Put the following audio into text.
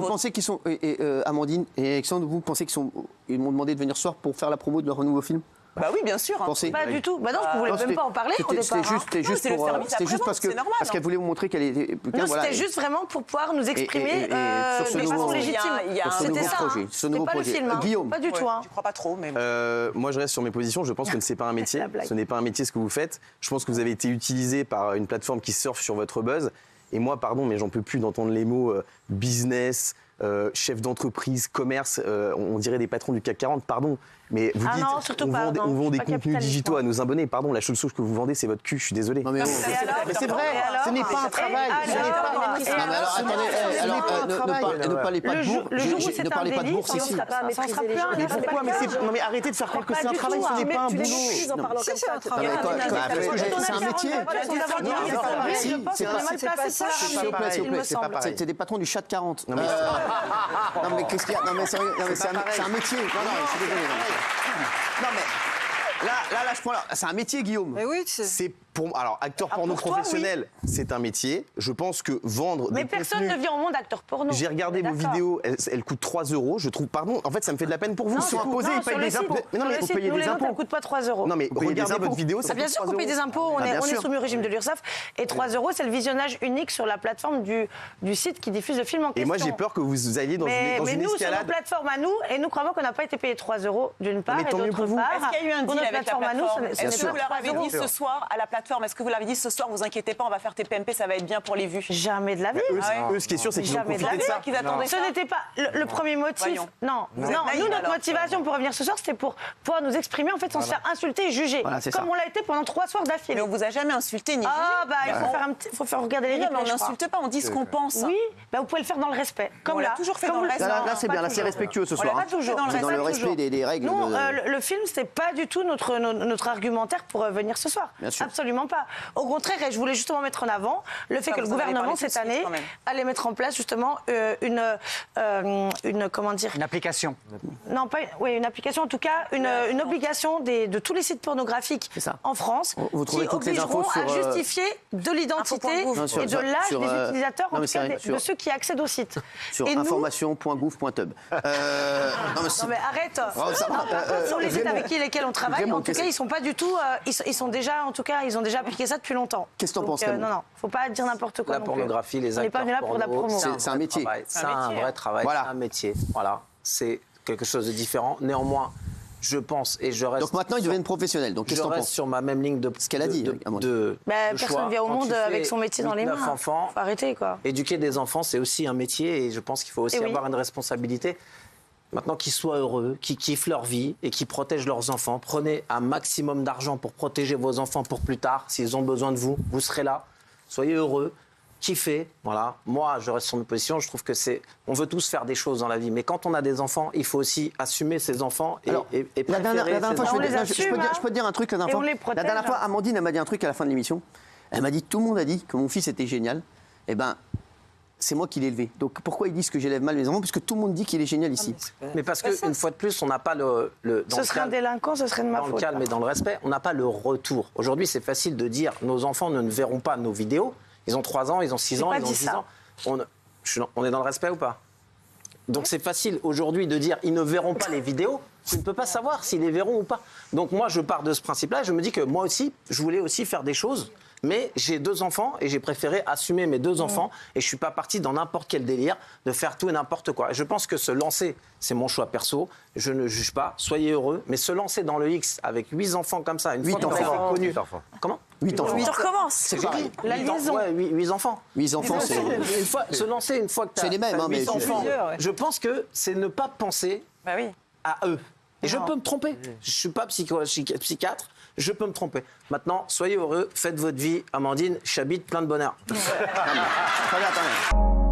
pensez qu'ils sont, Amandine et Alexandre, vous pensez ils m'ont demandé de venir ce soir pour faire la promo de leur nouveau film? Bah oui, bien sûr. Pas du tout. Bah non, je ne voulais même pas en parler au départ. C'était juste parce qu'elle voulait vous montrer qu'elle était... Non, c'était juste vraiment pour pouvoir nous exprimer de façon légitime. C'était ça. C'était pas le film. Guillaume. Pas du tout. Je crois pas trop, mais... Moi, je reste sur mes positions. Je pense que ce n'est pas un métier. Ce n'est pas un métier ce que vous faites. Je pense que vous avez été utilisé par une plateforme qui surfe sur votre buzz. Et moi, pardon, mais j'en peux plus d'entendre les mots business, chef d'entreprise, commerce. On dirait des patrons du CAC 40, pardon. Mais vous dites, on vend des contenus digitaux à nos abonnés. Pardon, la seule chose que vous vendez, c'est votre cul. Je suis désolé. Non, mais c'est vrai, ce n'est pas un travail. Ne parlez pas de bourse. Ne parlez pas de bourse ici. Non mais arrêtez de faire croire que c'est un travail, ce n'est pas un boulot. C'est un travail. C'est un métier. C'est des patrons du chat de 40. Non mais qu'est-ce qu'il y a? Non mais sérieux, c'est un métier. Non, je suis désolé. Non mais là, je prends là. C'est un métier, Guillaume. Mais oui, c'est pour alors acteur porno professionnel, c'est un métier. Je pense que vendre. Mais personne ne vient au monde acteur porno. J'ai regardé vos vidéos, elles coûtent 3 €. Je trouve, pardon, en fait, ça me fait de la peine pour vous. Ils sont imposés, ils payent des impôts. Mais non, mais vous payez des impôts. Ça ne coûte pas 3 €. Non mais regardez votre vidéo, ça coûte 3 €. Bien sûr qu'on paye des impôts. On est soumis au régime de l'URSSAF. Et 3 €, c'est le visionnage unique sur la plateforme du site qui diffuse le film en question. Et moi, j'ai peur que vous alliez dans une escalade. Mais nous, sur nos plateformes à nous, et nous croyons qu'on n'a pas été payé 3 € d'une part, et d'autre part. Est-ce qu'il y a eu un deal avec la plateforme? Est-ce que vous leur avez dit ce soir à la plateforme? Est-ce que vous l'avez dit ce soir? Vous inquiétez pas, on va faire TPMP, ça va être bien pour les vues. Jamais de la vie. Eux, ce qui est sûr, c'est qu'ils ont profité de ça. Ce n'était pas le premier motif. Non, nous, notre motivation pour revenir ce soir, c'était pour pouvoir nous exprimer, en fait, sans se faire insulter et juger. Comme on l'a été pendant 3 soirs d'affilée. Mais on vous a jamais insulté ni jugé. Ah, bah, il faut faire regarder les replays. On n'insulte pas, on dit ce qu'on pense. Oui, bah, vous pouvez le faire dans le respect. Comme là. Toujours fait dans le respect. Là, c'est bien, là, c'est respectueux ce soir. Pas toujours. Dans le respect des règles. Non, le film, c'était pas du tout notre argumentaire pour venir ce soir. Absolument pas. Au contraire, et je voulais justement mettre en avant le fait que le gouvernement, cette année, allait mettre en place justement une comment dire... Une application. Non, pas... Oui, une application, en tout cas, une obligation de tous les sites pornographiques en France qui obligeront à justifier de l'identité et de l'âge des utilisateurs, en tout cas de ceux qui accèdent au site. Sur information.gouv.tub. Non mais arrête. Sur les sites avec lesquels on travaille, en tout cas, ils sont pas du tout... Ils sont déjà, en tout cas, ils ont déjà appliqué ça depuis longtemps. Qu'est-ce que t'en penses? Non, faut pas dire n'importe quoi. La pornographie, les acteurs. On n'est pas venu là pour la promo. C'est un métier. C'est un vrai travail, c'est un métier. Voilà, c'est quelque chose de différent. Néanmoins, je pense et je reste. Donc maintenant, ils deviennent professionnels. Donc qu'est-ce que t'en penses? Je reste sur ma même ligne de. Ce qu'elle a dit. Personne ne vient au monde avec son métier dans les mains. Enfants. Faut arrêter quoi. Éduquer des enfants, c'est aussi un métier et je pense qu'il faut aussi avoir une responsabilité. Maintenant, qu'ils soient heureux, qu'ils kiffent leur vie et qu'ils protègent leurs enfants. Prenez un maximum d'argent pour protéger vos enfants pour plus tard. S'ils ont besoin de vous, vous serez là. Soyez heureux, kiffez. Voilà. Moi, je reste sur mes positions. Je trouve que on veut tous faire des choses dans la vie. Mais quand on a des enfants, il faut aussi assumer ses enfants et préférer la dernière fois, je peux te dire un truc. La dernière fois, Amandine, elle m'a dit un truc à la fin de l'émission. Elle m'a dit, tout le monde a dit que mon fils était génial. Eh ben, c'est moi qui l'ai élevé. Donc pourquoi ils disent que j'élève mal mes enfants? Puisque tout le monde dit qu'il est génial ici. Mais parce qu'une fois de plus, on n'a pas ce serait un délinquant, ce serait de ma faute. Dans le calme et dans le respect, on n'a pas le retour. Aujourd'hui, c'est facile de dire nos enfants ne verront pas nos vidéos. Ils ont 3 ans, ils ont 6 ans, ils ont 10 ans. On est dans le respect ou pas? Donc c'est facile aujourd'hui de dire ils ne verront pas les vidéos. Tu ne peux pas savoir s'ils les verront ou pas. Donc moi, je pars de ce principe-là. Je me dis que moi aussi, je voulais aussi faire des choses. Mais j'ai 2 enfants et j'ai préféré assumer mes 2 enfants et je suis pas parti dans n'importe quel délire de faire tout et n'importe quoi. Et je pense que se lancer, c'est mon choix perso, je ne juge pas, soyez heureux, mais se lancer dans le X avec 8 enfants comme ça, une fois qu'on est connu. Comment 8 enfants. 8 recommence. C'est pareil. La liaison. Ouais, 8 enfants. 8 enfants, c'est... Se lancer une fois que tu as 8 enfants, je pense que c'est ne pas penser à eux. Et je peux me tromper. Je suis pas psychiatre. Je peux me tromper. Maintenant, soyez heureux, faites votre vie. Amandine, j'habite plein de bonheur. Très bien.